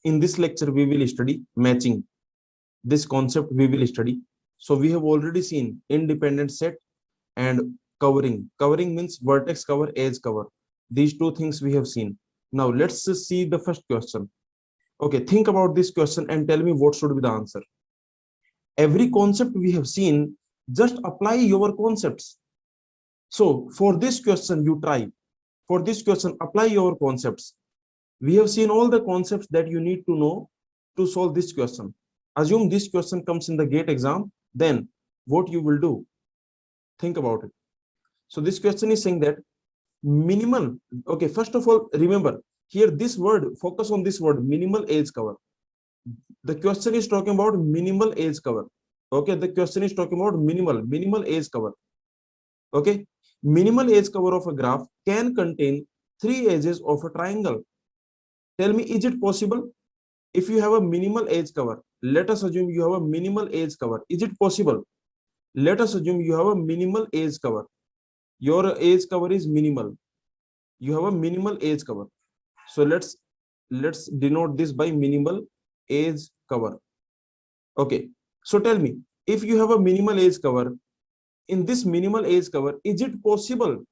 in this lecture we will study matching. This concept we will study. So we have already seen independent set and covering. Covering means vertex cover, edge cover. These two things we have seen. Now let's see the first question. Okay, think about this question and tell me what should be the answer. Every concept we have seen, just apply your concepts. So for this question, you try. For this question, apply your concepts. We have seen all the concepts that you need to know to solve this question. Assume this question comes in the GATE exam, then what you will do? Think about it. So this question is saying that minimal. Okay, first of all, remember here this word, focus on this word, minimal edge cover. The question is talking about minimal edge cover. Okay, the question is talking about minimal edge cover. Okay, minimal edge cover of a graph can contain 3 edges of a triangle. Tell me, is it possible? If you have a minimal edge cover, let us assume you have a minimal edge cover. Is it possible? Let us assume you have a minimal edge cover. Your edge cover is minimal. You have a minimal edge cover. So let's denote this by minimal edge cover. Okay. So tell me, if you have a minimal edge cover, in this minimal edge cover, is it possible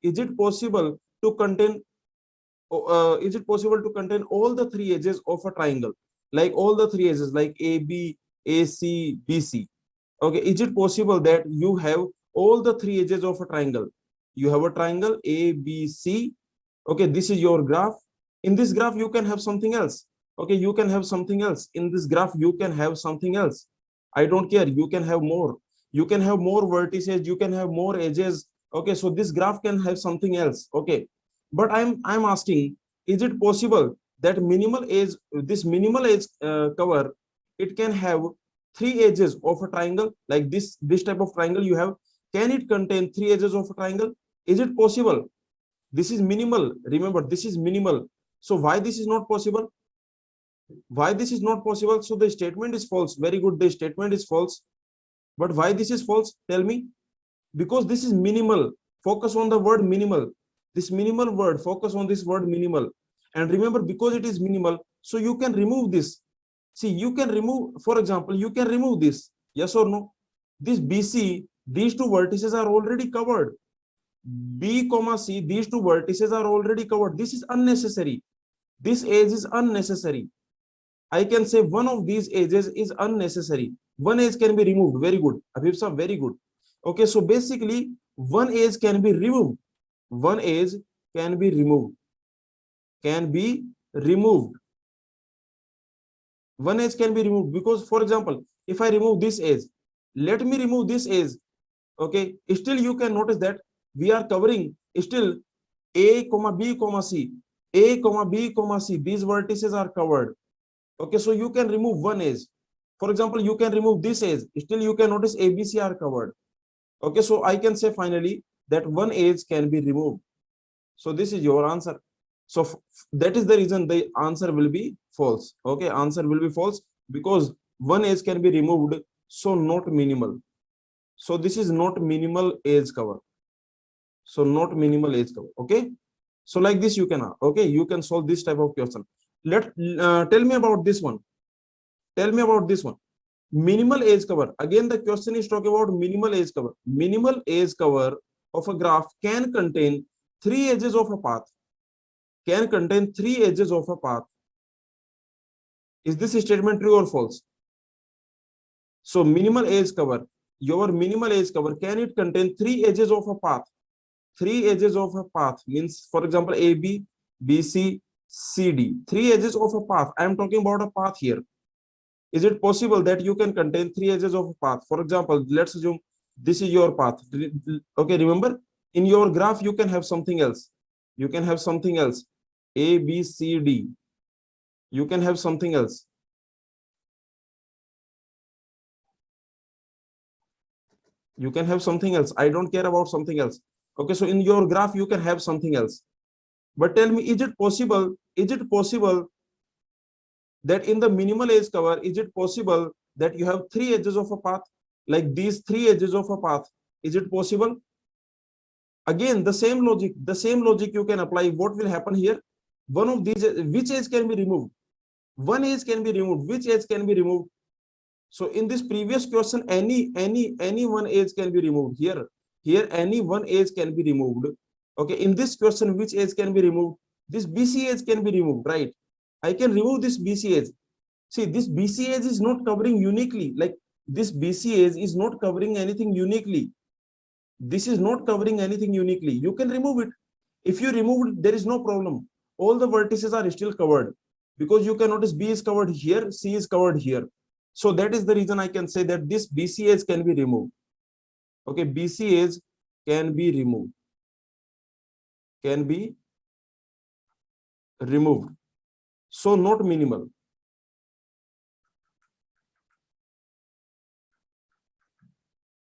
to contain all the 3 edges of a triangle, like all the 3 edges, like AB, AC, BC? Okay, is it possible that you have all the 3 edges of a triangle? You have a triangle ABC. Okay, this is your graph. In this graph you can have something else. Okay, you can have something else. In this graph you can have something else. I don't care, you can have more. You can have more vertices, you can have more edges. Okay, so this graph can have something else. Okay, but I'm asking, is it possible that this minimal edge cover, it can have 3 edges of a triangle, like this type of triangle you have? Can it contain 3 edges of a triangle? Is it possible? This is minimal. Remember, this is minimal. So why this is not possible? Why this is not possible? So the statement is false. Very good, the statement is false. But why this is false? Tell me. Because this is minimal. Focus on the word minimal. This minimal word, focus on this word minimal. And remember, because it is minimal, so you can remove this. See, you can remove, for example, you can remove this. Yes or no? This BC, these 2 vertices are already covered. B, C, these 2 vertices are already covered. This is unnecessary. This edge is unnecessary. I can say one of these edges is unnecessary. One edge can be removed. Very good. Abhipsa, very good. Okay, so basically, one edge can be removed. One edge can be removed. Can be removed. One edge can be removed because, for example, if I remove this edge, let me remove this edge. Okay, still you can notice that we are covering still A, B, C. A, B, C. These vertices are covered. Okay, so you can remove one edge. For example, you can remove this edge. Still you can notice ABC are covered. Okay, so I can say finally that one edge can be removed. So this is your answer. So that is the reason the answer will be false. Okay, answer will be false because one edge can be removed, so not minimal. So this is not minimal edge cover. So not minimal edge cover. Okay, so like this you can you can solve this type of question. Tell me about this one. Tell me about this one. Minimal edge cover. Again, the question is talking about minimal edge cover. Minimal edge cover of a graph can contain 3 edges of a path. Can contain 3 edges of a path. Is this statement true or false? So minimal edge cover. Your minimal edge cover, can it contain 3 edges of a path? 3 edges of a path means, for example, AB, BC, CD. 3 edges of a path. I am talking about a path here. Is it possible that you can contain 3 edges of a path? For example, let's assume this is your path. Okay, remember, in your graph, you can have something else. You can have something else. A, B, C, D. You can have something else. You can have something else. I don't care about something else. Okay, so in your graph, you can have something else. But tell me, is it possible that in the minimal edge cover, is it possible that you have 3 edges of a path? Like these 3 edges of a path. Is it possible? Again, the same logic you can apply. What will happen here? One of these, which edge can be removed? One edge can be removed. Which edge can be removed? So in this previous question, any one edge can be removed. Here any one edge can be removed. Okay, in this question, which edge can be removed? This BC edge can be removed, right? I can remove this BC edge. See, this BC edge is not covering uniquely. Like this BC edge is not covering anything uniquely. This is not covering anything uniquely. You can remove it. If you remove it, there is no problem. All the vertices are still covered, because you can notice B is covered here, C is covered here. So that is the reason I can say that this BC edge can be removed. Okay, BC edge can be removed. Can be removed. So not minimal.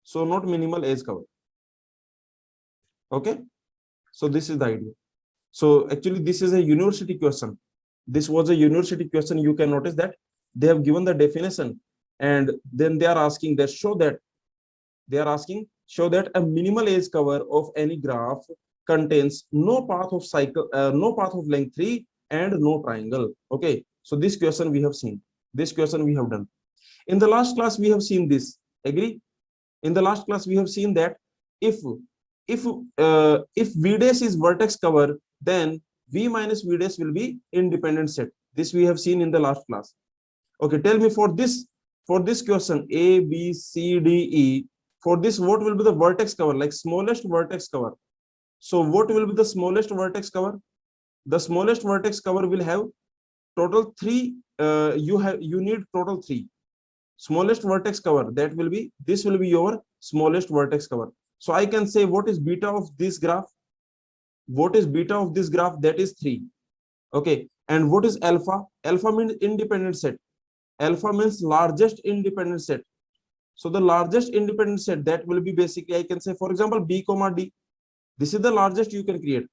So not minimal edge cover. Okay. So this is the idea. So actually this is a university question. This was a university question. You can notice that they have given the definition, and then they are asking that show that a minimal edge cover of any graph contains no path of cycle, no path of length 3 and no triangle. Okay, so this question we have seen. This question we have done. In the last class we have seen this. Agree? In the last class we have seen that if v dash is vertex cover, then v minus v dash will be independent set. This we have seen in the last class. Okay, tell me for this question A, B, C, D, E, for this what will be the vertex cover, like smallest vertex cover? So what will be the smallest vertex cover? The smallest vertex cover will have total 3. You need total 3. Smallest vertex cover, that will be, this will be your smallest vertex cover. So I can say what is beta of this graph? What is beta of this graph? That is 3. Okay, and what is alpha? Alpha means independent set. Alpha means largest independent set. So the largest independent set, that will be basically, I can say, for example, B comma D. This is the largest you can create.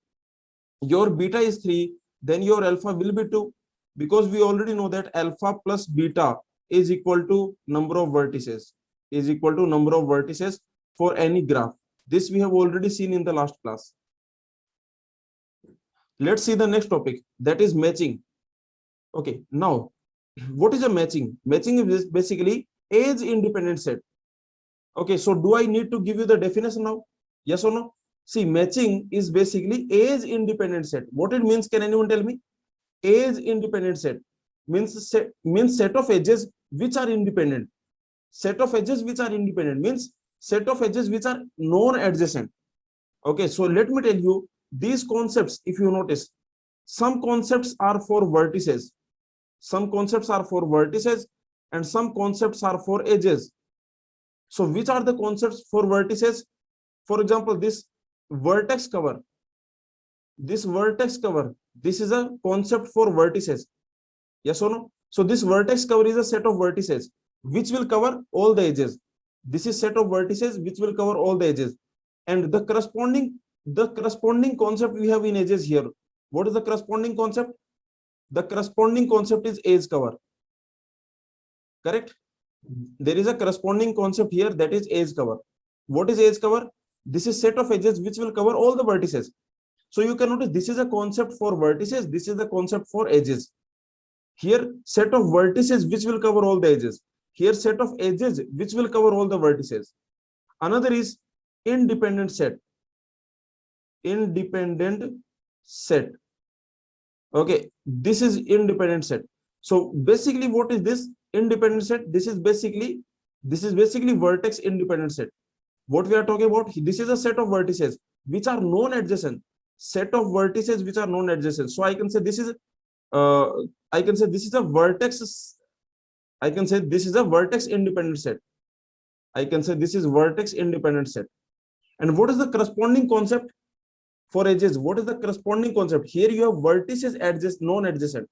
Your beta is 3, then your alpha will be 2, because we already know that alpha plus beta is equal to number of vertices, for any graph. This we have already seen in the last class. Let's see the next topic, that is matching. Okay, now what is a matching? Matching is basically edge independent set. Okay, so do I need to give you the definition now? Yes or no? See, matching is basically edge independent set. What it means, can anyone tell me? Edge independent set means set of edges which are independent. Set of edges which are independent means set of edges which are non-adjacent. Okay, so let me tell you these concepts. If you notice, some concepts are for vertices, some concepts are for vertices, and some concepts are for edges. So which are the concepts for vertices? For example, this vertex cover, this is a concept for vertices. Yes or no? So this vertex cover is a set of vertices which will cover all the edges. This is set of vertices which will cover all the edges, and the corresponding concept we have in edges here. What is the corresponding concept? The corresponding concept is edge cover. Correct? There is a corresponding concept here, that is edge cover. What is edge cover? This is set of edges which will cover all the vertices. So you can notice this is a concept for vertices, this is the concept for edges. Here set of vertices which will cover all the edges. Here set of edges which will cover all the vertices. Another is independent set. Independent set. Okay, this is independent set. So basically what is this independent set? This is basically vertex independent set. What we are talking about, this is a set of vertices which are non-adjacent. Set of vertices which are non-adjacent. So I can say this is a vertex. I can say this is a vertex independent set. I can say this is vertex independent set. And what is the corresponding concept for edges? What is the corresponding concept? Here you have vertices adjacent,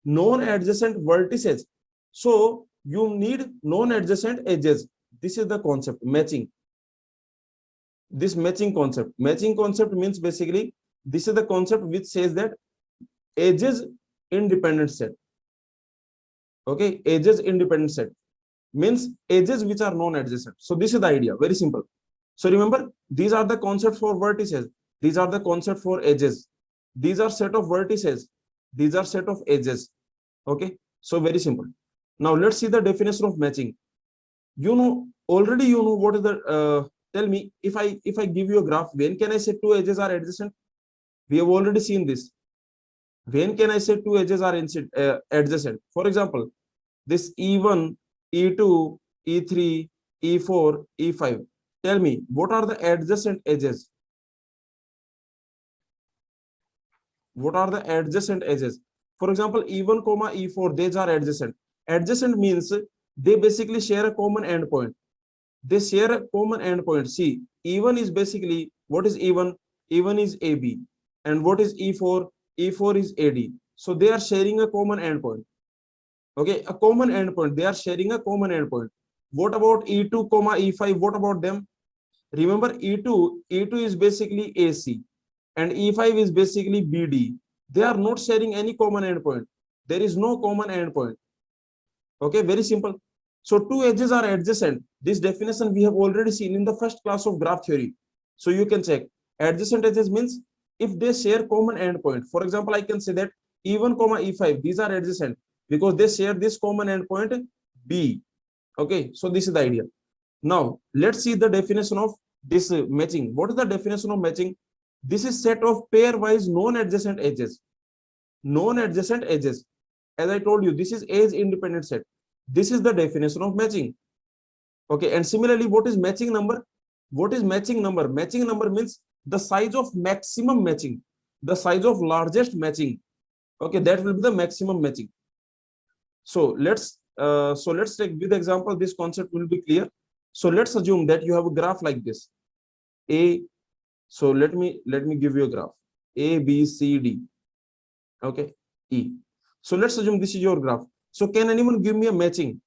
non-adjacent vertices. So you need non-adjacent edges. This is the concept, matching. This matching concept means basically this is the concept which says that edges independent set. Okay, edges independent set means edges which are non-adjacent. So this is the idea, very simple. So remember, these are the concepts for vertices, these are the concept for edges, these are set of vertices, these are set of edges. Okay, So very simple. Now let's see the definition of matching. Already what is the tell me, if I give you a graph, when can I say two edges are adjacent? We have already seen this. When can I say two edges are adjacent? For example, this E1, E2, E3, E4, E5. Tell me, what are the adjacent edges? What are the adjacent edges? For example, E1, E4, these are adjacent. Adjacent means they basically share a common endpoint. They share a common endpoint. See, E1 is basically, what is E1? E1 is AB. And what is E4? E4 is AD. So they are sharing a common endpoint. Okay, a common endpoint. They are sharing a common endpoint. What about E2, E5? What about them? Remember, E2 is basically AC and E5 is basically BD. They are not sharing any common endpoint. There is no common endpoint. Okay, very simple. So two edges are adjacent. This definition we have already seen in the first class of graph theory. So you can check. Adjacent edges means if they share common endpoint. For example, I can say that E1, E5, these are adjacent because they share this common endpoint B. Okay, so this is the idea. Now let's see the definition of this matching. What is the definition of matching? This is set of pairwise non-adjacent edges. Non-adjacent edges. As I told you, this is edge independent set. This is the definition of matching. Okay, and similarly, what is matching number? What is matching number? Matching number means the size of maximum matching, the size of largest matching. Okay, that will be the maximum matching. So let's take with example. This concept will be clear. So let's assume that you have a graph like this. So let me give you a graph. A, B, C, D. Okay, E. So let's assume this is your graph. So can anyone give me a matching?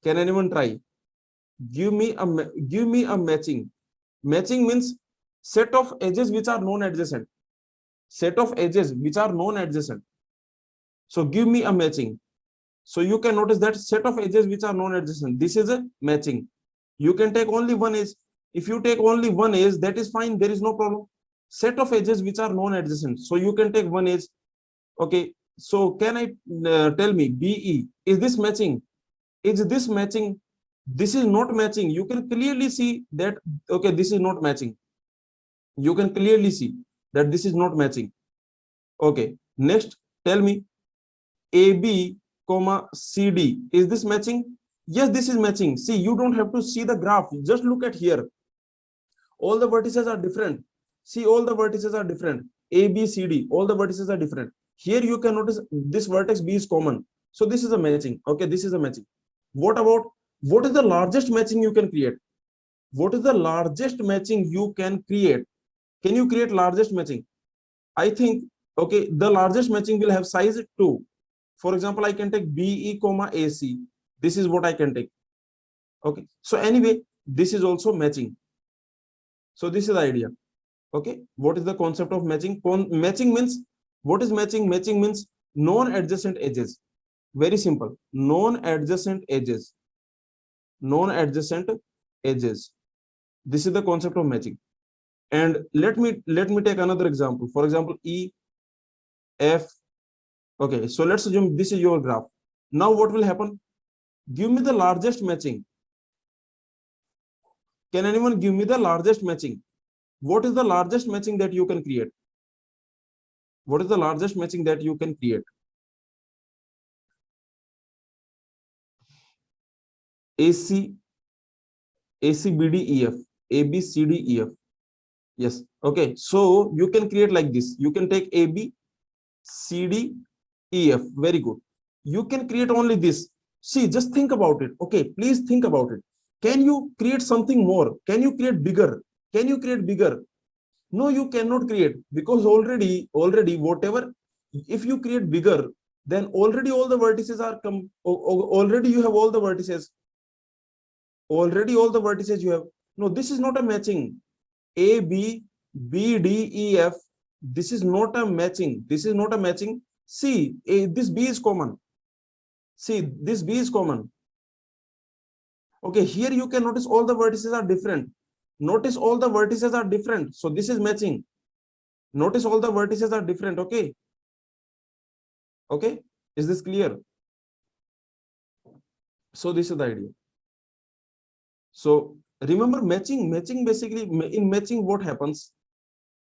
Can anyone try? Give me a matching. Matching means set of edges which are non-adjacent. Set of edges which are non-adjacent. So give me a matching. So you can notice that set of edges which are non-adjacent. This is a matching. You can take only one edge. If you take only one edge, that is fine. There is no problem. Set of edges which are non-adjacent. So you can take one edge. Okay. So can I tell me BE, is this matching? Is this matching? This is not matching. You can clearly see that, okay, this is not matching. You can clearly see that this is not matching. Okay. Next, tell me AB, CD. Is this matching? Yes, this is matching. See, you don't have to see the graph. Just look at here. All the vertices are different. See, all the vertices are different. A, B, C, D. All the vertices are different. Here you can notice this vertex B is common. So this is a matching. Okay, this is a matching. What is the largest matching you can create? What is the largest matching you can create? Can you create largest matching? I think, okay, the largest matching will have size 2. For example, I can take BE, AC. This is what I can take. Okay. So anyway, this is also matching. So this is the idea. Okay. What is the concept of matching? Matching means, what is matching? Matching means non-adjacent edges. Very simple. Non-adjacent edges. Non-adjacent edges. This is the concept of matching. And let me take another example. For example, E, F. Okay. So let's assume this is your graph. Now what will happen? Give me the largest matching. Can anyone give me the largest matching? What is the largest matching that you can create? What is the largest matching that you can create? AC, BD, EF, AB, CD, EF. Yes. Okay. So you can create like this. You can take AB, CD, EF. Very good. You can create only this. See, just think about it. Okay. Please think about it. Can you create something more? Can you create bigger? Can you create bigger? No, you cannot create, because already whatever, if you create bigger, then already all the vertices are already you have all the vertices. Already all the vertices you have. No, this is not a matching. A, B, B, D, E, F. This is not a matching. This is not a matching. See, this B is common. See, this B is common. Okay, here you can notice all the vertices are different. Notice all the vertices are different. So this is matching. Notice all the vertices are different. Okay. Okay. Is this clear? So this is the idea. So remember matching basically, in matching what happens?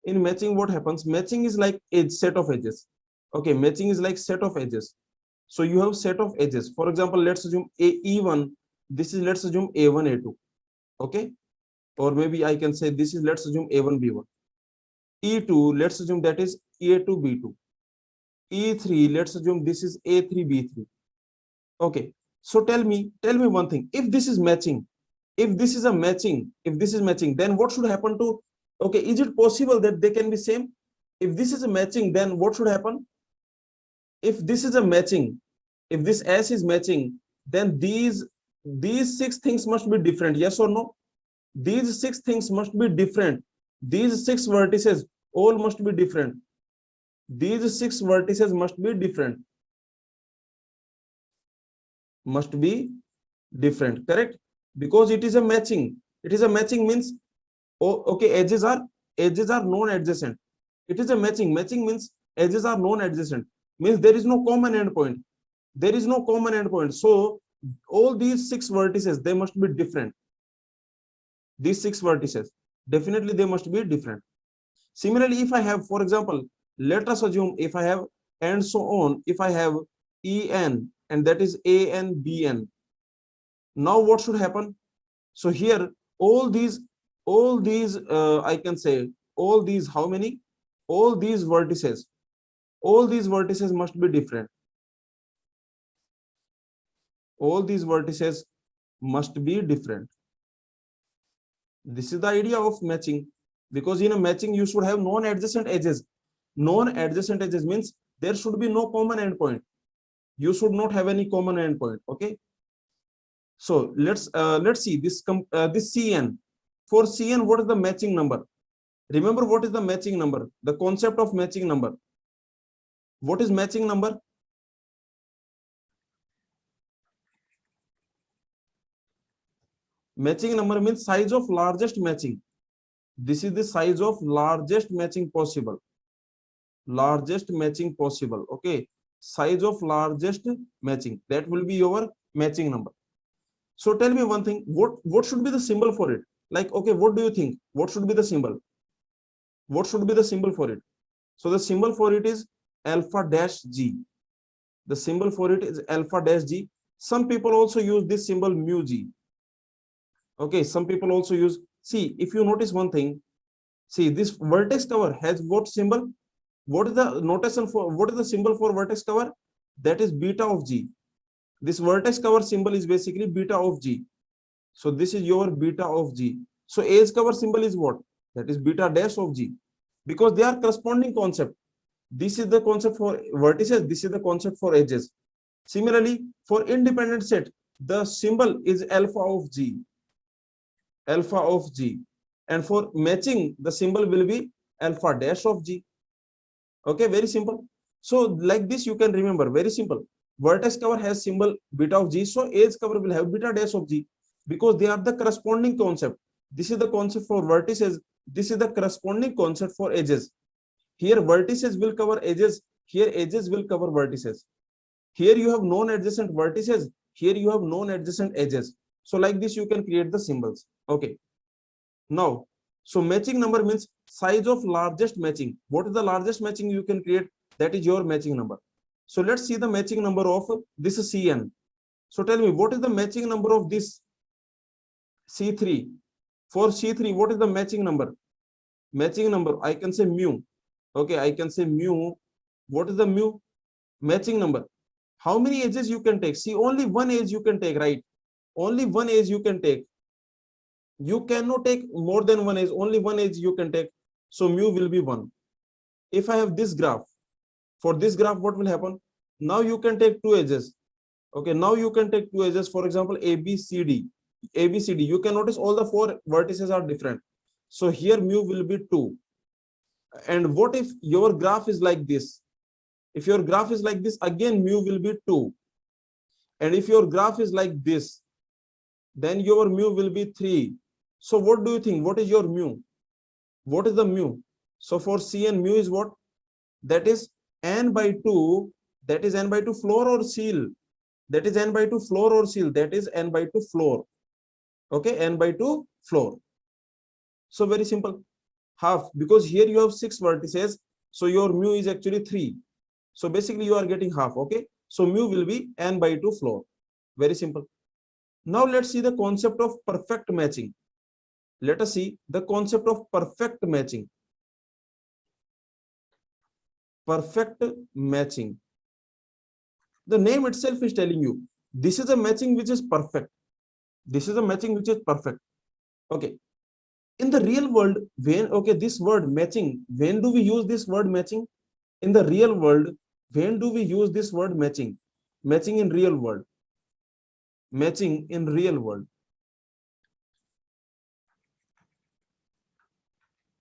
In matching what happens? Matching is like a set of edges. Okay, matching is like set of edges. So you have set of edges. For example, let's assume E1, this is, let's assume A1, A2. Okay, or maybe I can say this is, let's assume A1, B1. E2, let's assume that is A2, B2. E3, let's assume this is A3, B3. Okay, so tell me one thing. If this is matching, if this is a matching, if this is matching, then what should happen to, okay, is it possible that they can be same? If this is a matching, then what should happen? If this is a matching, if this S is matching, then these six things must be different. Yes or no? These six things must be different. These six vertices all must be different. These six vertices must be different. Must be different, correct? Because it is a matching. It is a matching means, oh, okay, edges are non-adjacent. It is a matching. Matching means edges are non-adjacent. Means there is no common endpoint. There is no common endpoint. So all these six vertices, they must be different. These six vertices, definitely they must be different. Similarly, if I have, for example, let us assume if I have, and so on, if I have En, and that is An, Bn. Now what should happen? So here, all these, I can say, all these, how many? All these vertices must be different. All these vertices must be different. This is the idea of matching, because in a matching you should have non-adjacent edges. Non-adjacent edges means there should be no common endpoint. You should not have any common endpoint. Okay. So let's see this this Cn. For Cn, what is the matching number? Remember what is the matching number? The concept of matching number. What is matching number? Matching number means size of largest matching. This is the size of largest matching possible. Largest matching possible. Okay. Size of largest matching. That will be your matching number. So tell me one thing. What should be the symbol for it? Like, okay, what do you think? What should be the symbol? What should be the symbol for it? So the symbol for it is alpha dash G. The symbol for it is alpha dash G. Some people also use this symbol mu G. Okay, some people also use, see, if you notice one thing, see, this vertex cover has what symbol? What is the notation for, what is the symbol for vertex cover? That is beta of G. This vertex cover symbol is basically beta of G. So this is your beta of G. So edge cover symbol is what? That is beta dash of G. Because they are corresponding concept. This is the concept for vertices. This is the concept for edges. Similarly, for independent set, the symbol is alpha of G. Alpha of G. And for matching, the symbol will be alpha dash of G. Okay, very simple. So like this, you can remember, very simple. Vertex cover has symbol beta of G. So edge cover will have beta dash of G, because they are the corresponding concept. This is the concept for vertices. This is the corresponding concept for edges. Here vertices will cover edges. Here edges will cover vertices. Here you have non-adjacent vertices. Here you have non-adjacent edges. So like this, you can create the symbols. Okay. Now, so matching number means size of largest matching. What is the largest matching you can create? That is your matching number. So let's see the matching number of this is Cn. So tell me, what is the matching number of this C3? For C3, what is the matching number? Matching number, I can say mu. Okay, I can say mu. What is the mu? Matching number. How many edges you can take? See, only one edge you can take, right? Only one edge you can take. You cannot take more than one edge. Only one edge you can take. So mu will be 1. If I have this graph, for this graph, what will happen? Now you can take two edges. Okay, now you can take two edges. For example, A, B, C, D. A, B, C, D. You can notice all the four vertices are different. So here mu will be 2. And what if your graph is like this? If your graph is like this, again mu will be 2. And if your graph is like this, then your mu will be 3. So what do you think? What is your mu? What is the mu? So for Cn, mu is what? That is n by 2. That is n by 2 floor or seal? That is n by 2 floor or seal? That is n by 2 floor. Okay, n by 2 floor. So very simple. Half, because here you have 6 vertices, so your mu is actually 3. So basically you are getting half. Okay, so mu will be n by 2 floor. Very simple. Now let's see the concept of perfect matching. Let us see the concept of perfect matching. Perfect matching. The name itself is telling you this is a matching which is perfect. This is a matching which is perfect. Okay. In the real world, when, okay, this word matching, when do we use this word matching? In the real world, when do we use this word matching? Matching in real world. Matching in real world.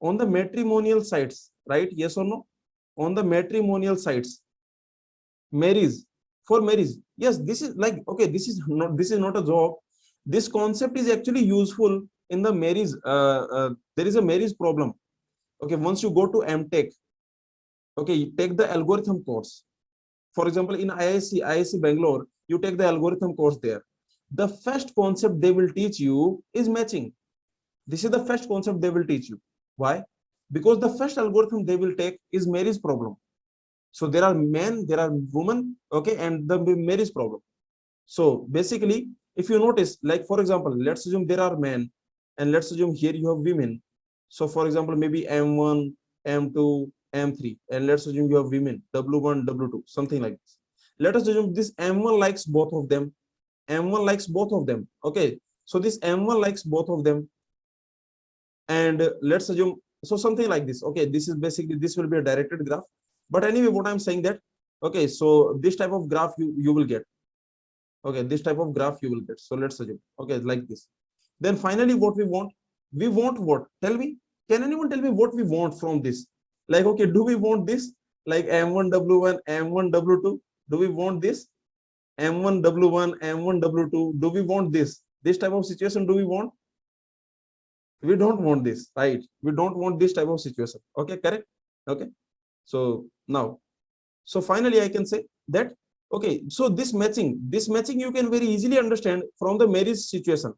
On the matrimonial sites, right? Yes or no? On the matrimonial sites. Marriage. For marriage. Yes, this is like, okay, this is not a job. This concept is actually useful in the marriage. There is a marriage problem. Okay, once you go to MTech, okay, you take the algorithm course. For example, in IIC Bangalore, you take the algorithm course there. The first concept they will teach you is matching. This is the first concept they will teach you. Why? Because the first algorithm they will take is marriage problem. So there are men, there are women, okay, and the marriage problem. So basically, if you notice, like for example, let's assume there are men, and let's assume here you have women. So for example, maybe M1, M2, M3, and let's assume you have women, W1, W2, something like this. Let us assume this M1 likes both of them. M1 likes both of them. Okay. So this M1 likes both of them. And let's assume, so something like this. Okay. This is basically, this will be a directed graph. But anyway, what I'm saying that, okay, so this type of graph you will get. Okay, this type of graph you will get. So let's assume, okay, like this. Then finally, what we want what? Tell me, can anyone tell me what we want from this? Like, okay, do we want this? Like M1 W1, M1 W2? Do we want this? M1 W1, M1 W2? Do we want this? This type of situation do we want? We don't want this, right? We don't want this type of situation. Okay, correct? Okay. So now, so finally I can say that, okay, so this matching you can very easily understand from the marriage situation.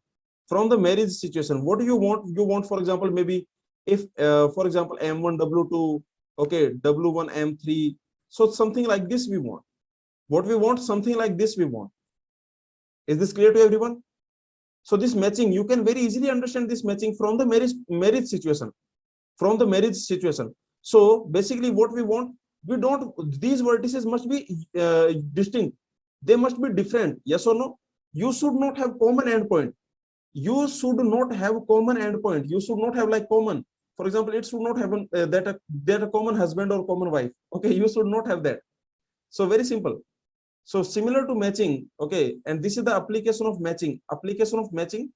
From the marriage situation, what do you want? You want, for example, maybe if, for example, M1 W2, okay, W1 M3. So something like this we want. What we want, something like this we want. Is this clear to everyone? So this matching, you can very easily understand this matching from the marriage situation. From the marriage situation. So basically, what we want, we don't, these vertices must be distinct. They must be different. Yes or no? You should not have common endpoint. You should not have common endpoint. You should not have like common. For example, it should not have that a common husband or common wife. Okay, you should not have that. So very simple. So similar to matching. Okay, and this is the application of matching. Application of matching.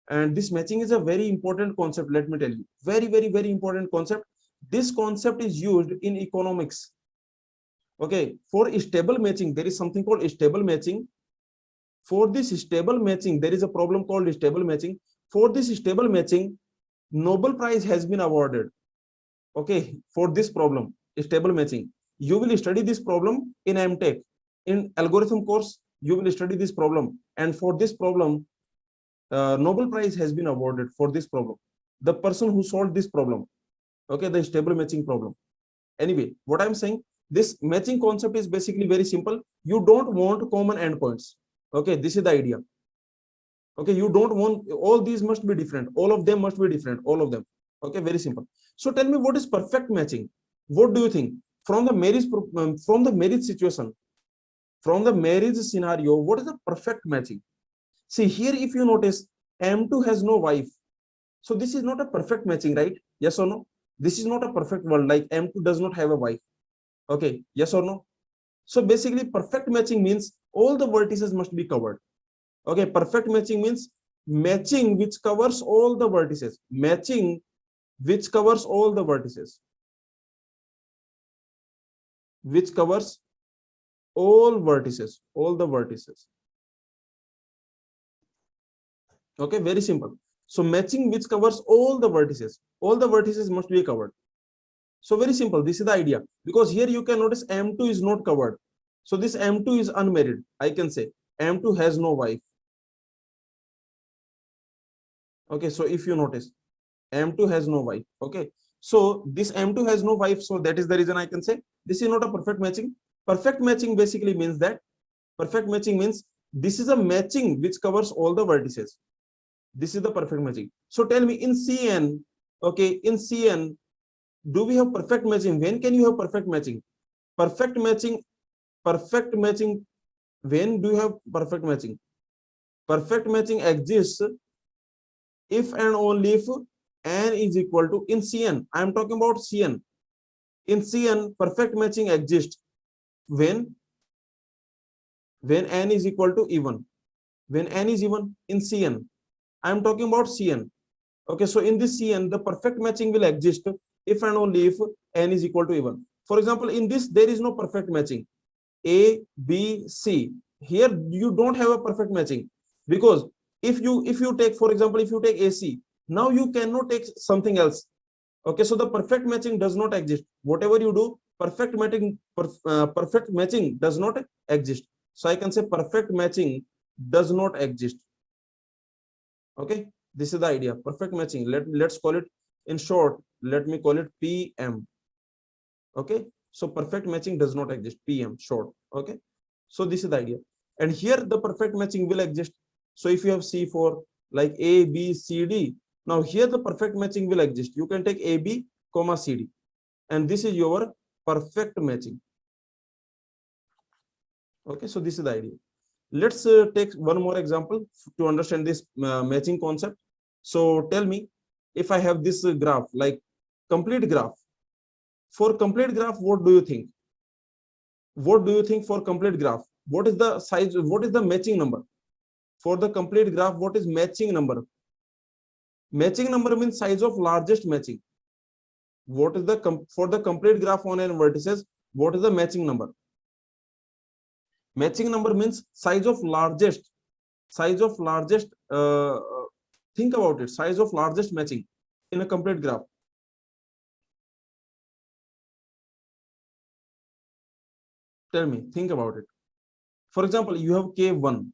And this matching is a very important concept. Let me tell you, very, very, very important concept. This concept is used in economics. Okay, for stable matching, there is something called stable matching. For this stable matching, there is a problem called stable matching. For this stable matching, Nobel Prize has been awarded. Okay, for this problem, stable matching. You will study this problem in MTech. In algorithm course, you will study this problem. And for this problem, Nobel Prize has been awarded for this problem. The person who solved this problem, okay, the stable matching problem. Anyway, what I'm saying, this matching concept is basically very simple. You don't want common endpoints. Okay, this is the idea. Okay, you don't want, all these must be different. All of them must be different. All of them. Okay, very simple. So tell me, what is perfect matching? What do you think? From the marriage situation, from the marriage scenario, what is the perfect matching? See here, if you notice, M2 has no wife. So this is not a perfect matching, right? Yes or no? This is not a perfect world, like M2 does not have a wife. Okay, yes or no? So basically, perfect matching means all the vertices must be covered. Okay, perfect matching means matching which covers all the vertices. Matching which covers all the vertices. Which covers all vertices, all the vertices. Okay, very simple. So matching which covers all the vertices must be covered. So very simple, this is the idea. Because here you can notice M2 is not covered. So this M2 is unmarried, I can say. M2 has no wife. Okay, so if you notice, M2 has no wife. Okay, so this M2 has no wife, so that is the reason I can say this is not a perfect matching. Perfect matching basically means that perfect matching means this is a matching which covers all the vertices. This is the perfect matching. So tell me in CN, okay, in CN, do we have perfect matching? When can you have perfect matching? Perfect matching, perfect matching. When do you have perfect matching? Perfect matching exists if and only if n is equal to, in CN, I am talking about CN. In CN, perfect matching exists when n is equal to even. When n is even in CN, I am talking about CN. Okay, so in this CN, the perfect matching will exist if and only if n is equal to even. For example, in this, there is no perfect matching. A, B, C. Here you don't have a perfect matching, because if you take, for example, if you take AC, now you cannot take something else. Okay, so the perfect matching does not exist. Whatever you do, perfect matching does not exist. So I can say perfect matching does not exist. Okay, this is the idea. Perfect matching. Let's call it in short. Let me call it PM. Okay, so perfect matching does not exist. PM short. Okay, so this is the idea. And here the perfect matching will exist. So if you have C4 like A, B, C, D, now here the perfect matching will exist. You can take A, B, comma, C, D, and this is your perfect matching. Okay, so this is the idea. Let's take one more example to understand this matching concept. So tell me, if I have this graph, like complete graph, for complete graph, what do you think? What do you think for complete graph? What is the size? What is the matching number? For the complete graph, what is matching number? Matching number means size of largest matching. What is the for the complete graph on n vertices? What is the matching number? Matching number means size of largest. Size of largest. Think about it. Size of largest matching in a complete graph. Tell me. Think about it. For example, you have K1.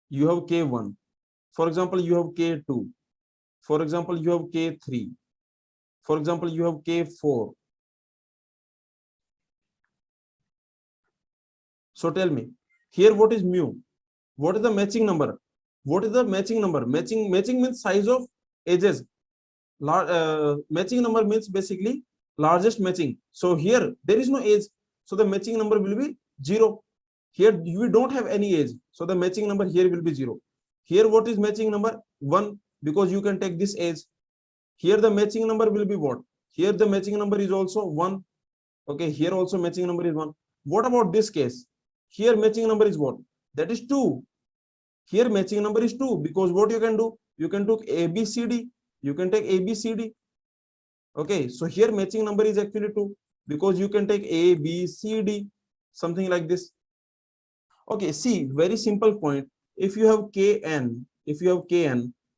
You have K1. For example, you have K2. For example, you have K3. For example, you have K4. So tell me, here what is mu? What is the matching number? What is the matching number? Matching means size of edges. Matching number means basically largest matching. So here there is no edge. So the matching number will be 0. Here we don't have any edge. So the matching number here will be 0. Here what is matching number? 1, because you can take this edge. Here the matching number will be what? Here the matching number is also 1. Okay, here also matching number is 1. What about this case? Here matching number is what? That is 2. Here matching number is 2, because what you can do? You can take A, B, C, D. You can take A, B, C, D. Okay, so here matching number is actually 2, because you can take A, B, C, D, something like this. Okay, see, very simple point. If you have Kn,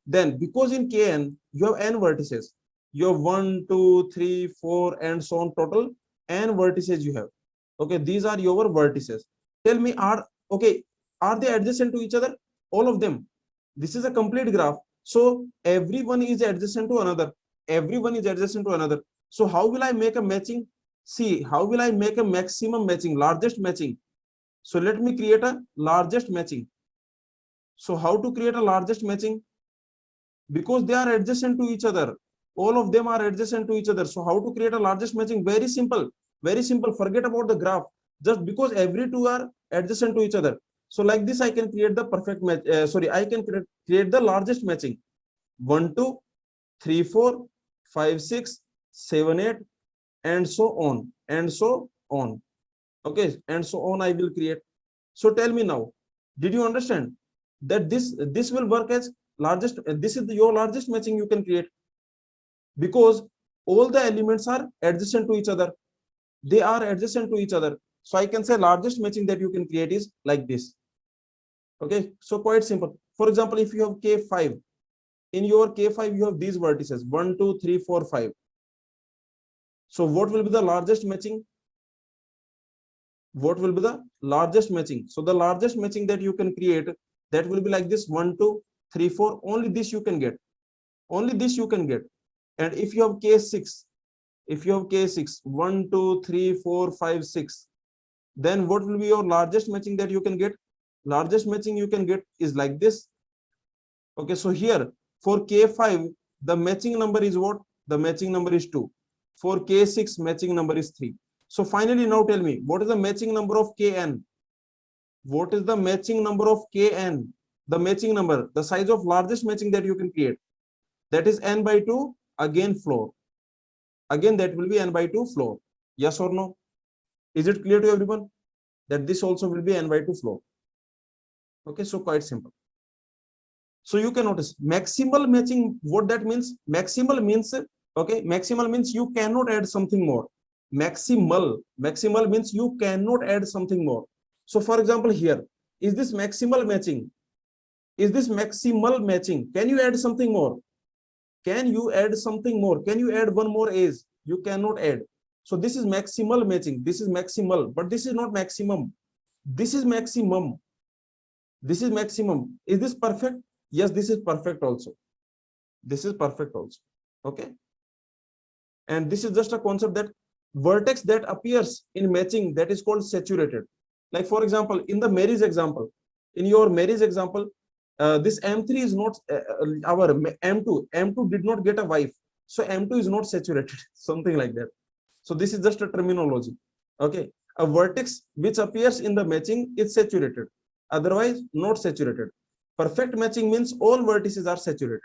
then because in Kn you have n vertices, you have 1, 2, 3, 4, and so on, total n vertices you have. Okay, these are your vertices. Tell me, are they adjacent to each other? All of them. This is a complete graph. So everyone is adjacent to another. Everyone is adjacent to another. So how will I make a matching? See, how will I make a maximum matching, largest matching? So let me create a largest matching. So how to create a largest matching? Because they are adjacent to each other. All of them are adjacent to each other. So how to create a largest matching? Very simple. Very simple. Forget about the graph. Just because every two are adjacent to each other. So like this, I can create the perfect match. I can create the largest matching. 1, 2, 3, 4, 5, 6, 7, 8, and so on. And so on. Okay. And so on I will create. So tell me now, did you understand that this will work as largest? This is your largest matching you can create, because all the elements are adjacent to each other. They are adjacent to each other. So I can say largest matching that you can create is like this. Okay, so quite simple. For example, if you have K5, in your K5 you have these vertices 1, 2, 3, 4, 5. So what will be the largest matching? what will be the largest matching? So the largest matching that you can create, that will be like this: 1 2 3 4. Only this you can get, only this you can get. And if you have case 6, if you have case 6, 1 2 3 4 5 6, then what will be your largest matching that you can get? Largest matching you can get is like this. Okay, so here for k5 the matching number is what? The matching number is 2. For k6 matching number is 3. So finally now tell me, what is the matching number of kn? What is the matching number of kn? The matching number, the size of largest matching that you can create, that is n by 2. Again floor, again that will be n by 2 floor. Yes or no? Is it clear to everyone that this also will be n by 2 floor? Okay, so quite simple. So you can notice maximal matching, what that means? Maximal means, okay, maximal means you cannot add something more. Maximal means you cannot add something more. So for example, here, is this maximal matching? Is this maximal matching? Can you add something more? Can you add something more? Can you add one more age? You cannot add. So this is maximal matching. This is maximal, but this is not maximum. This is maximum. This is maximum. Is this perfect? Yes, this is perfect also. This is perfect also. Okay. And this is just a concept that vertex that appears in matching, that is called saturated. Like for example, in the marriage example, in your marriage example, this M3 is not our M2. M2 did not get a wife. So M2 is not saturated, something like that. So this is just a terminology. Okay. A vertex which appears in the matching is saturated. Otherwise, not saturated. Perfect matching means all vertices are saturated.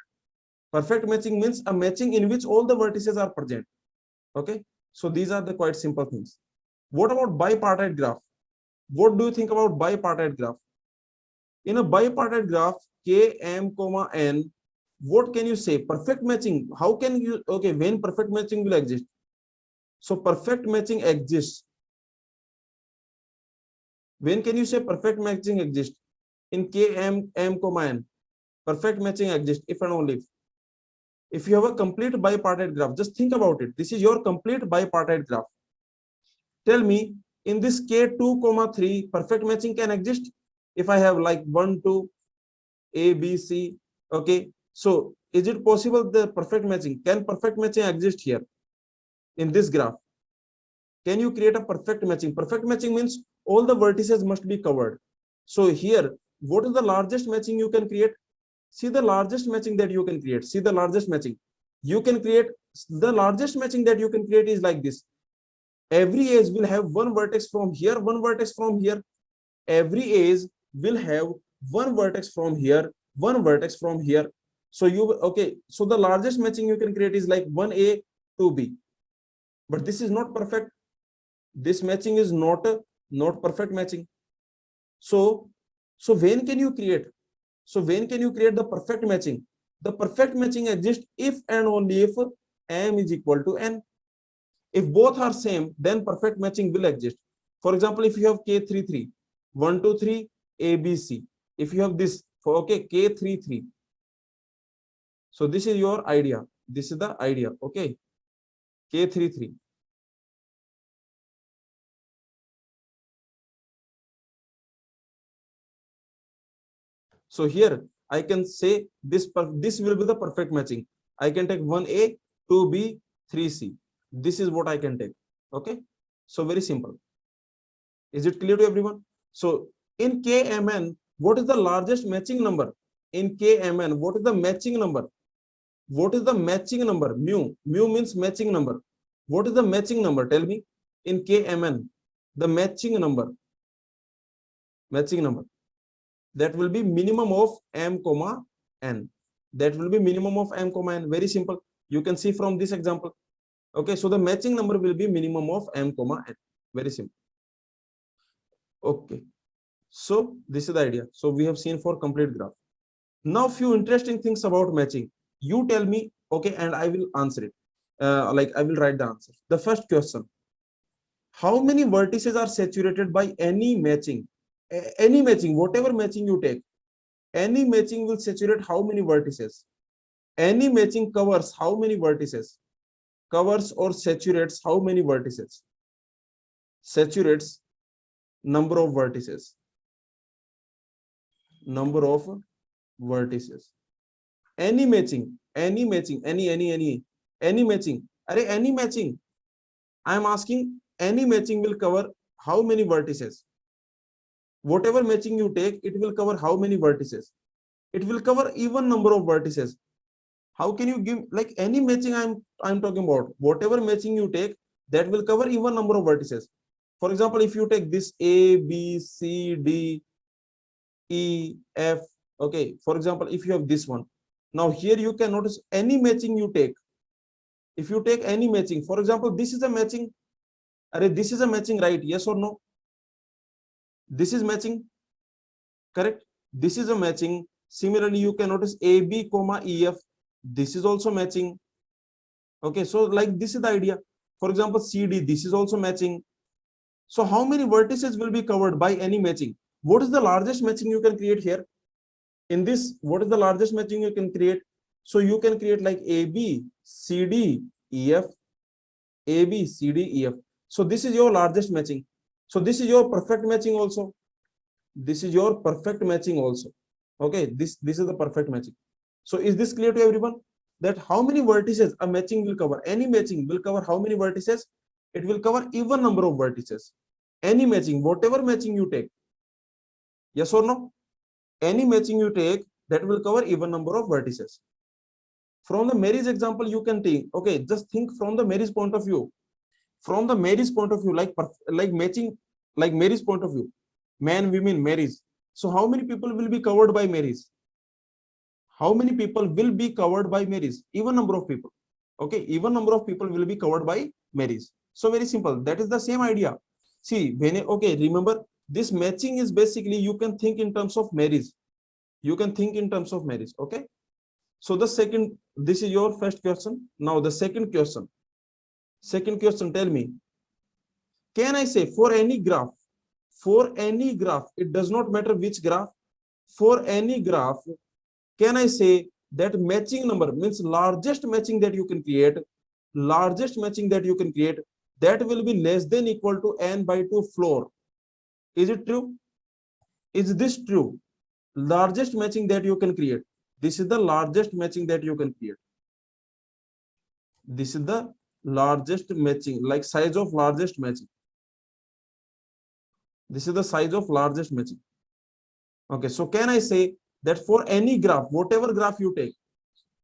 Perfect matching means a matching in which all the vertices are present. Okay. So these are the quite simple things. What about bipartite graph? What do you think about bipartite graph? In a bipartite graph, K, M, N, what can you say? Perfect matching. How can you, okay, when perfect matching will exist? So perfect matching exists. When can you say perfect matching exists? In K, M, N. Perfect matching exists if and only if you have a complete bipartite graph. Just think about it. This is your complete bipartite graph. Tell me, in this K2, 3, perfect matching can exist if I have like 1, 2, A, B, C. Okay. So is it possible the perfect matching? Can perfect matching exist here in this graph? Can you create a perfect matching? Perfect matching means all the vertices must be covered. So here, what is the largest matching you can create? See the largest matching that you can create. See the largest matching. You can create, the largest matching that you can create is like this. Every edge will have one vertex from here, one vertex from here. Every edge will have one vertex from here, one vertex from here. So you, okay, so the largest matching you can create is like 1A, 2B. But this is not perfect. This matching is not perfect matching. So when can you create? So when can you create the perfect matching? The perfect matching exists if and only if M is equal to N. If both are same, then perfect matching will exist. For example, if you have K33, 1, 2, 3, A, B, C. If you have this, for okay, K33. So this is your idea. This is the idea. Okay. K33. So here I can say this will be the perfect matching. I can take 1A, 2B, 3C. This is what I can take. Okay. So very simple. Is it clear to everyone? So in KMN, what is the largest matching number? In KMN, what is the matching number? What is the matching number? Mu. Mu means matching number. What is the matching number? Tell me. In KMN, the matching number. Matching number. That will be minimum of M, N. That will be minimum of M, N. Very simple. You can see from this example. Okay, so the matching number will be minimum of M, N. Very simple. Okay. So this is the idea. So we have seen for complete graph. Now few interesting things about matching. You tell me, okay, and I will answer it. Like I will write the answer. The first question: how many vertices are saturated by any matching? Any matching, whatever matching you take, any matching will saturate how many vertices? Any matching covers how many vertices? Covers or saturates how many vertices? Saturates number of vertices. Number of vertices. Any matching, any matching, any matching. Array, any matching. I am asking, any matching will cover how many vertices? Whatever matching you take, it will cover how many vertices? It will cover even number of vertices. How can you give like any matching I'm talking about? Whatever matching you take, that will cover even number of vertices. For example, if you take this A, B, C, D, E, F, okay. For example, if you have this one, now here you can notice any matching you take. If you take any matching, for example, this is a matching. Array, this is a matching, right? Yes or no? This is matching, correct? This is a matching. Similarly, you can notice AB, EF. This is also matching. Okay, so like this is the idea. For example, CD, this is also matching. So how many vertices will be covered by any matching? What is the largest matching you can create here? In this, what is the largest matching you can create? So you can create like AB, CD, EF, AB, CD, EF. So this is your largest matching. So this is your perfect matching also. This is your perfect matching also. Okay, this is the perfect matching. So is this clear to everyone? That how many vertices a matching will cover? Any matching will cover how many vertices? It will cover even number of vertices. Any matching, whatever matching you take. Yes or no? Any matching you take, that will cover even number of vertices. From the marriage example, you can take, okay, just think from the marriage point of view. From the marriage point of view, like matching, like marriage point of view, man, women, marriage. So how many people will be covered by marriage? How many people will be covered by marriage? Even number of people. Okay, even number of people will be covered by marriage. So very simple. That is the same idea. See, when okay, remember this matching is basically you can think in terms of marriage. You can think in terms of marriage. Okay. So the second, this is your first question. Now the second question. Second question, tell me, can I say for any graph, it does not matter which graph, for any graph, can I say that matching number means largest matching that you can create, that will be less than equal to n by 2 floor. Is it true? Is this true? Largest matching that you can create. This is the largest matching that you can create. This is the largest matching, like size of largest matching. This is the size of largest matching. Okay, so can I say that for any graph, whatever graph you take,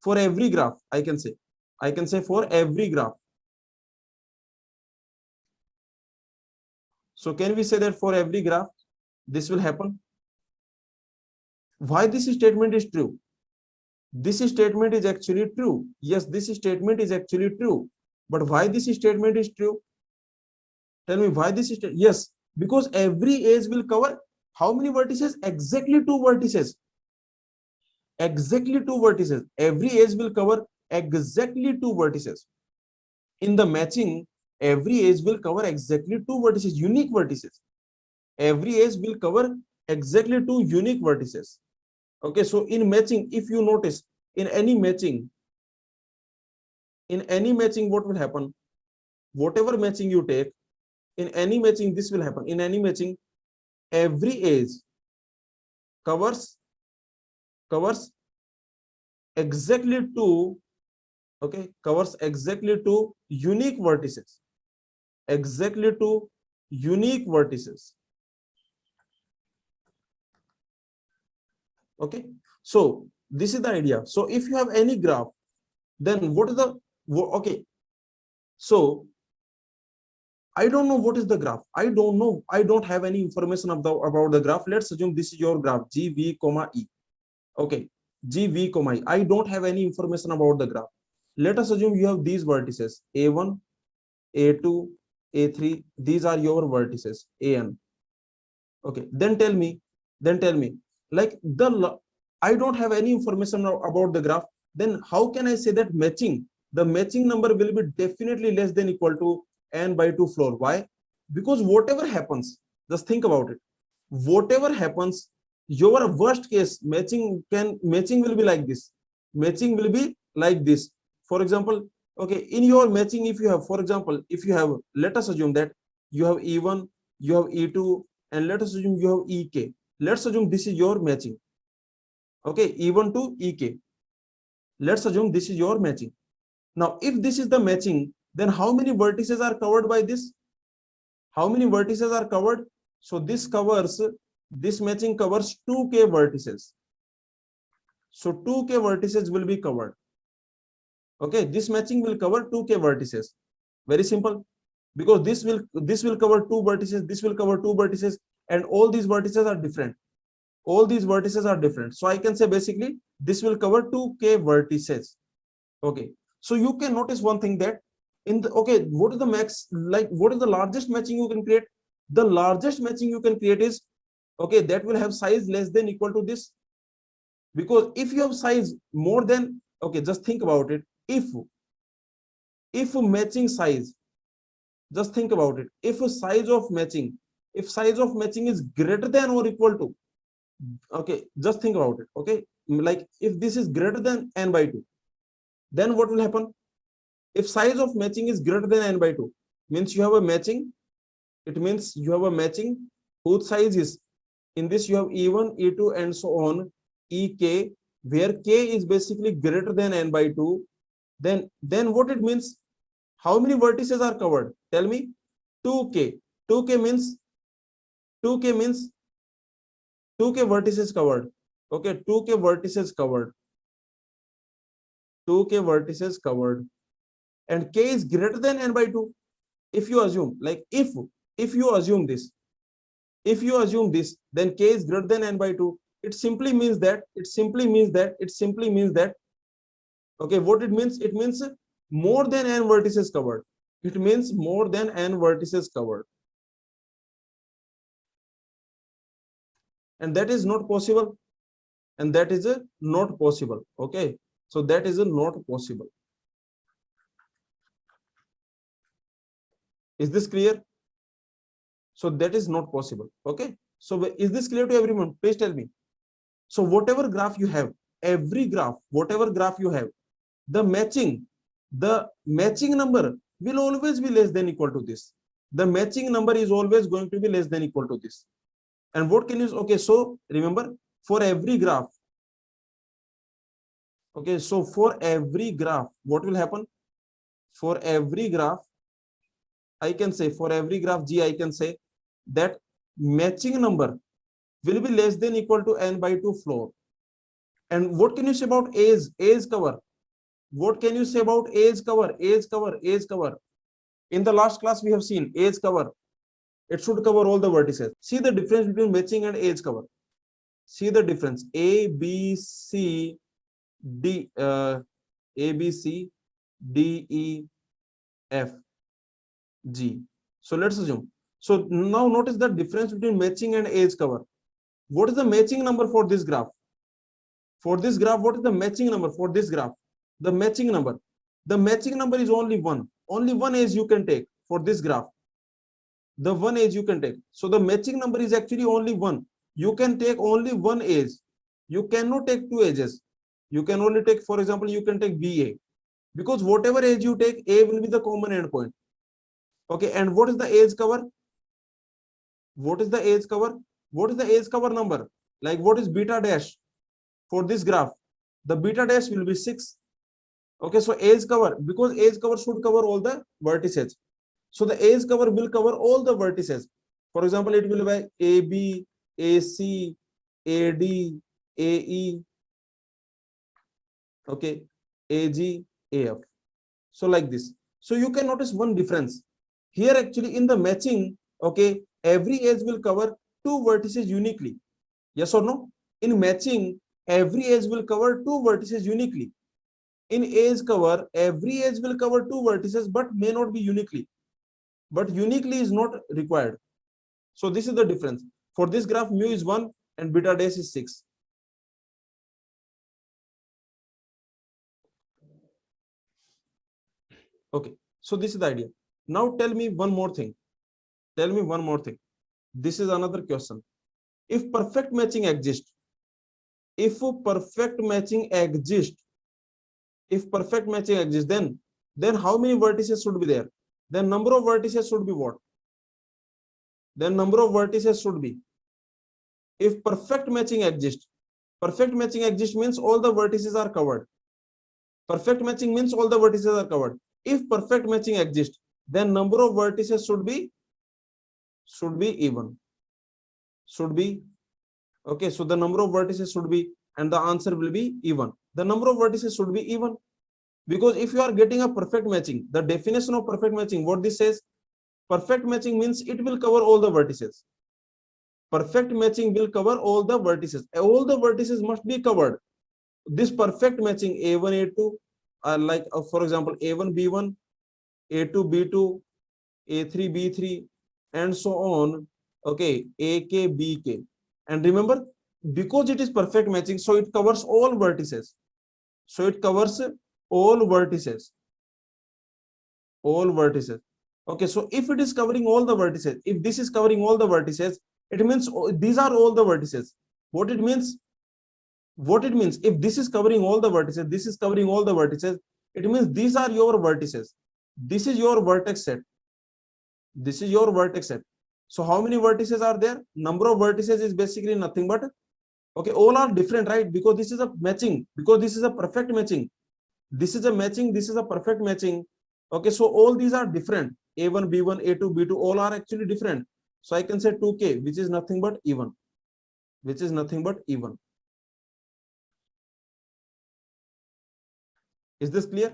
for every graph, I can say for every graph. So can we say that for every graph, this will happen? Why this statement is true? This statement is actually true. Yes, this statement is actually true. But why this statement is true? Tell me why this is true. Yes, because every edge will cover how many vertices? Exactly 2 vertices. Exactly 2 vertices. Every edge will cover exactly 2 vertices. In the matching, every edge will cover exactly 2 vertices, unique vertices. Every edge will cover exactly 2 unique vertices. Okay, so in matching, if you notice, in any matching, what will happen? Whatever matching you take, in any matching, this will happen. In any matching, every edge covers exactly 2, okay, covers exactly 2 unique vertices. Exactly 2 unique vertices. Okay, so this is the idea. So if you have any graph, then what is the okay? So I don't know what is the graph. I don't know. I don't have any information about the graph. Let's assume this is your graph G V comma E. Okay, G V comma E. I don't have any information about the graph. Let us assume you have these vertices A1, A2, A3. These are your vertices AN. Okay, then tell me, like I don't have any information about the graph. Then how can I say that the matching number will be definitely less than equal to n by 2 floor? Why? Because whatever happens, just think about it. Whatever happens, your worst case matching will be like this. Matching will be like this. For example, okay, in your matching, if you have, for example, if you have, let us assume that you have E1, you have E2, and let us assume you have ek. Let's assume this is your matching. Okay, E1 to ek. Let's assume this is your matching. Now, if this is the matching, then how many vertices are covered by this? How many vertices are covered? So this matching covers 2k vertices. So 2k vertices will be covered. Okay, this matching will cover 2k vertices. Very simple. Because this will cover 2 vertices, this will cover 2 vertices, and all these vertices are different. All these vertices are different. So I can say basically this will cover 2k vertices. Okay. So you can notice one thing, that in the, okay, what is the max, like what is the largest matching you can create? The largest matching you can create is, okay, that will have size less than equal to this. Because if you have size more than, okay, just think about it. If matching size, just think about it. If size of matching is greater than or equal to, okay, just think about it. Okay, like if this is greater than n by 2, then what will happen? If size of matching is greater than n by 2, means you have a matching. It means you have a matching whose size is, in this you have E1, E2, and so on, Ek, where k is basically greater than n by 2. Then what it means? How many vertices are covered? Tell me. 2k. 2k means 2k vertices covered. Okay, 2k vertices covered. 2k vertices covered. And k is greater than n by 2. If you assume, like if you assume this, then k is greater than n by 2. It simply means that, okay, what it means? It means more than n vertices covered. It means more than n vertices covered. And that is not possible. And that is not possible. Okay. So that is not possible. Is this clear? So that is not possible. Okay. So is this clear to everyone? Please tell me. So whatever graph you have, every graph, whatever graph you have, the matching number will always be less than equal to this. The matching number is always going to be less than equal to this. And what can you, okay, so remember, for every graph, okay, so for every graph, what will happen? For every graph, I can say, for every graph G, I can say that matching number will be less than equal to n by 2 floor. And what can you say about age cover? What can you say about age cover? In the last class, we have seen age cover. It should cover all the vertices. See the difference between matching and age cover. See the difference. A, B, C, D, A, B, C, D, E, F, G. So let's assume. So now notice the difference between matching and age cover. What is the matching number for this graph? For this graph, what is the matching number for this graph? The matching number is only one. Only one edge you can take for this graph. The one edge you can take. So the matching number is actually only one. You can take only one edge. You cannot take two edges. You can only take, for example, you can take BA. Because whatever edge you take, A will be the common endpoint. Okay, and what is the edge cover? What is the edge cover? What is the edge cover number? Like what is beta dash for this graph? The beta dash will be 6. Okay, so edge cover, because edge cover should cover all the vertices. So the edge cover will cover all the vertices. For example, it will be AB, AC, AD, AE, okay, AG, AF. So like this. So you can notice one difference. Here actually in the matching, okay, every edge will cover 2 vertices uniquely. Yes or no? In matching, every edge will cover 2 vertices uniquely. In edge cover, every edge will cover 2 vertices, but may not be uniquely. But uniquely is not required. So this is the difference. For this graph, mu is 1 and beta dash is 6. Okay, so this is the idea. Now tell me one more thing. Tell me one more thing. This is another question. If perfect matching exists, then how many vertices should be there? Then number of vertices should be what? then number of vertices should be, if perfect matching exists, perfect matching exists means all the vertices are covered. Perfect matching means all the vertices are covered. If perfect matching exists, then number of vertices should be even. Should be okay. So the number of vertices should be, and the answer will be even. The number of vertices should be even, because if you are getting a perfect matching, the definition of perfect matching, what this says, perfect matching means it will cover all the vertices. Perfect matching will cover all the vertices. All the vertices must be covered. This perfect matching A1, A2 are like, for example, A1, B1, A2, B2, A3, B3, and so on. Okay, AK, BK. And remember, because it is perfect matching, so it covers all vertices. So it covers all vertices. All vertices. Okay, so if it is covering all the vertices, if this is covering all the vertices, it means these are all the vertices. What it means? What it means, if this is covering all the vertices, this is covering all the vertices, it means these are your vertices. This is your vertex set. This is your vertex set. So how many vertices are there? Number of vertices is basically nothing but, okay, all are different, right? Because this is a matching, because this is a perfect matching. This is a matching, this is a perfect matching. Okay, so all these are different. A1, B1, A2, B2, all are actually different. So I can say 2K, which is nothing but even. Which is nothing but even. Is this clear?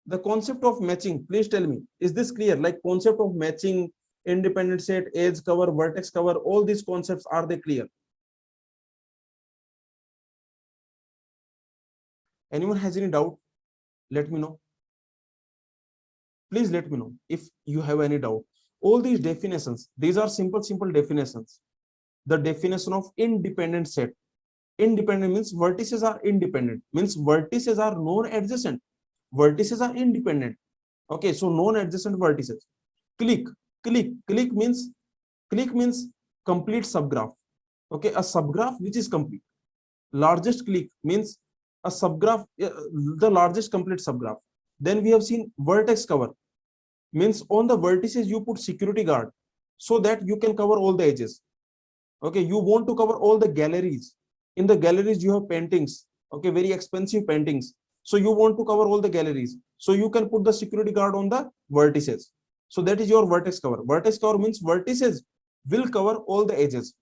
The concept of matching, please tell me, is this clear? Like concept of matching, independent set, edge cover, vertex cover, all these concepts, are they clear? Anyone has any doubt? Let me know. Please let me know if you have any doubt. All these definitions, these are simple definitions. The definition of independent set. Independent means vertices are independent, means vertices are non-adjacent. Vertices are independent. Okay, so non-adjacent vertices. Click, click means complete subgraph. Okay, a subgraph which is complete. Largest click means a subgraph, the largest complete subgraph. Then we have seen vertex cover, means on the vertices you put security guard so that you can cover all the edges. Okay, you want to cover all the galleries. In the galleries you have paintings, okay, very expensive paintings. So you want to cover all the galleries, so you can put the security guard on the vertices. So that is your vertex cover. Vertex cover means vertices will cover all the edges.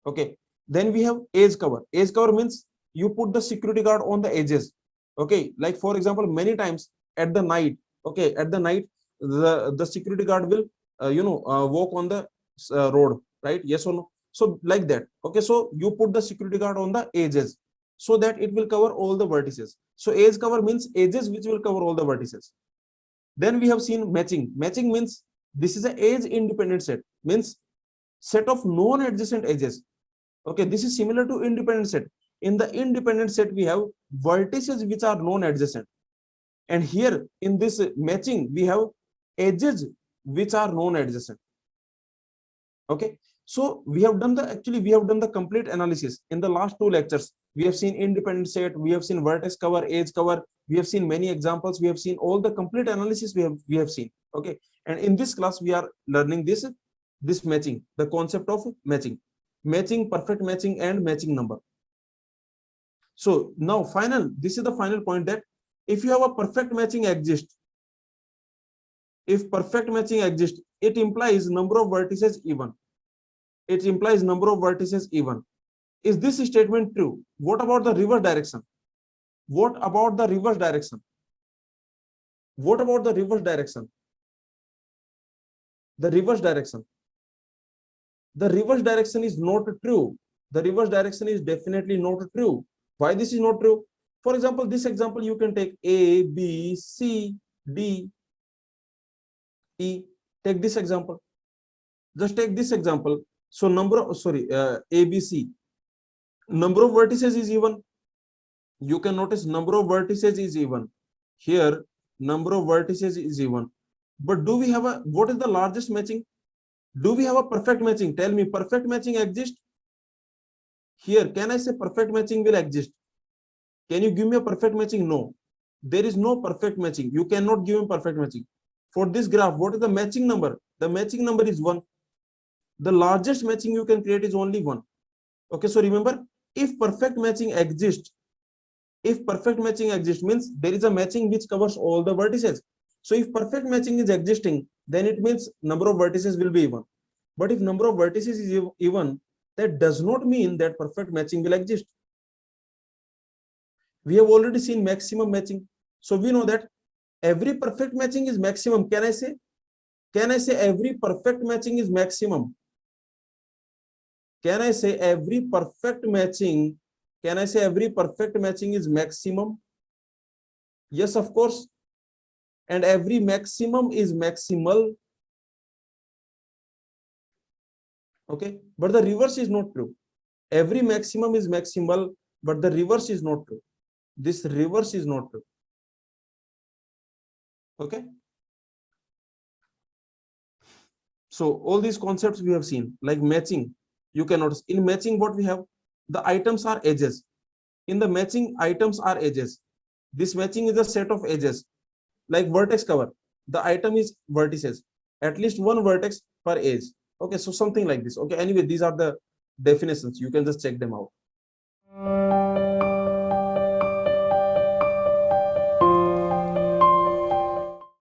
Okay, then we have edge cover. Edge cover means you put the security guard on the edges. Okay, like for example, many times at the night, okay, at the night the security guard will walk on the road, right? Yes or no? So like that. Okay, so you put the security guard on the edges so that it will cover all the vertices. So edge cover means edges which will cover all the vertices. Then we have seen matching. Matching means this is an edge independent set, means set of non-adjacent edges. Okay, this is similar to independent set. In the independent set we have vertices which are non-adjacent, and here in this matching we have edges which are non-adjacent. Okay, so we have done the complete analysis in the last two lectures. We have seen independent set, we have seen vertex cover, edge cover, we have seen many examples, we have seen all the complete analysis we have seen. Okay, and in this class we are learning this matching, the concept of matching, perfect matching, and matching number. So now this is the final point, that if you have a perfect matching exists, if perfect matching exists, it implies number of vertices even. It implies number of vertices even. Is this statement true? What about the reverse direction? What about the reverse direction? What about the reverse direction? The reverse direction. The reverse direction is not true. The reverse direction is definitely not true. Why this is not true? For example, this example you can take A, B, C, D, E. Take this example. Just take this example. So A, B, C. Number of vertices is even. You can notice number of vertices is even. Here, number of vertices is even. But do we have what is the largest matching? Do we have a perfect matching? Tell me, perfect matching exists? Here, can I say perfect matching will exist? Can you give me a perfect matching? No. There is no perfect matching. You cannot give me perfect matching. For this graph, what is the matching number? The matching number is 1. The largest matching you can create is only one. Okay, so remember, if perfect matching exists, means there is a matching which covers all the vertices. So if perfect matching is existing, then it means number of vertices will be even. But if number of vertices is even, that does not mean that perfect matching will exist. We have already seen maximum matching. So we know that every perfect matching is maximum. Can I say? Can I say every perfect matching is maximum? Can I say every perfect matching? Can I say every perfect matching is maximum? Yes, of course. And every maximum is maximal. Okay, but the reverse is not true. Every maximum is maximal, but the reverse is not true. This reverse is not true. Okay. So all these concepts we have seen, like matching. You can notice in matching what we have, the items are edges. In the matching, items are edges. This matching is a set of edges, like vertex cover. The item is vertices, at least one vertex per edge. Okay, so something like this. Okay, anyway, these are the definitions. You can just check them out.